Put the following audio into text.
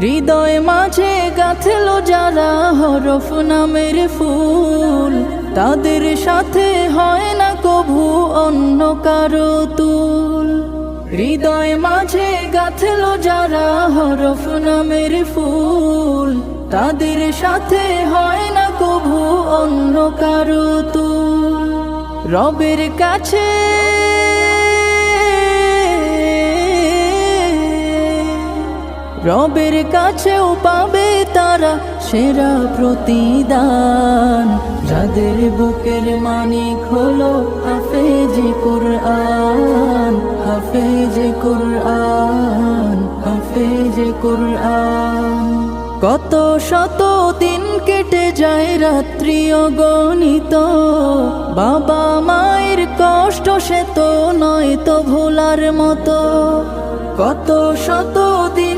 হৃদয় মাঝে গাঁথলো যারা হরফ নামের ফুল, তাদের সাথে হয় না কভু অন্য কারো তুল। হৃদয় মাঝে গাঁথলো যারা হরফ নামের ফুল, তাদের সাথে হয় না কভু অন্য কারো তুল। রবের কাছে রবের কাছেও পাবে তারা সেরা প্রতিদান, যাদের বুকের মানিক হলো হাফেজে কুরআন, হাফেজে কুরআন, হাফেজে কুরআন। কত শত দিন কেটে যায় রাত্রি অগণিত, বাবা মায়ের কষ্ট সে তো নয় তো ভোলার মতো। কত শত দিন